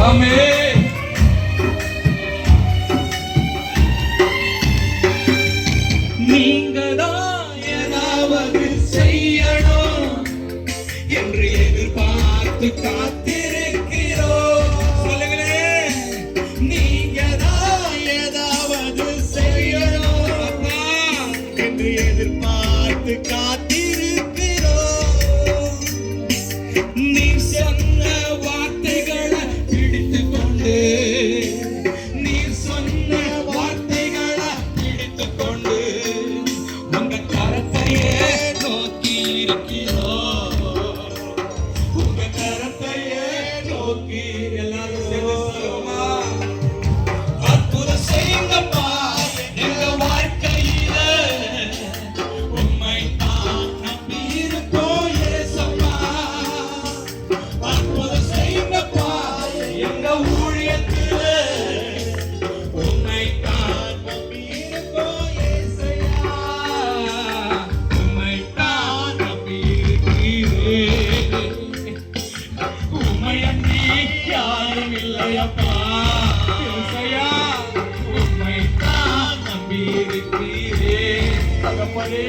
ஆமென். நீங்க தான் ஏதாவது செய்யணும் என்று எதிர்பார்த்து காத்திருக்கிறோம். சொல்லுங்களேன். நீங்க தான் ஏதாவது செய்யணும் அப்பா என்று எதிர்பார்த்து காத்திருக்கிறோம். நீ சொன்ன வார்த்தைகளை பிடித்துக் கொண்டு, நீ சொன்ன வார்த்தைகளை பிடித்துக் கொண்டு உங்க கரத்தையே நோக்கி இருக்கிறோம். உங்க கரத்தையே நோக்கி எல்லாரும் சேர்ந்து சொல்லுமா, அற்புதம் செய்யுங்கப்பா எங்க வாழ்க்கையில. உம்மை தான் நம்பி இருக்கோம் ஏசப்பா. அற்புதம் செய்யுங்கப்பா எங்க ஊழியத்தில. உம்மை தான் நம்பி இருக்கோம் ஏசையா. உம்மை தான் நம்பி இருக்கிறேன். உம்மை அன்றி யாரும் இல்லையப்பா ஏசையா. உம்மை தான் நம்பி இருக்கிறேன். தகப்பனே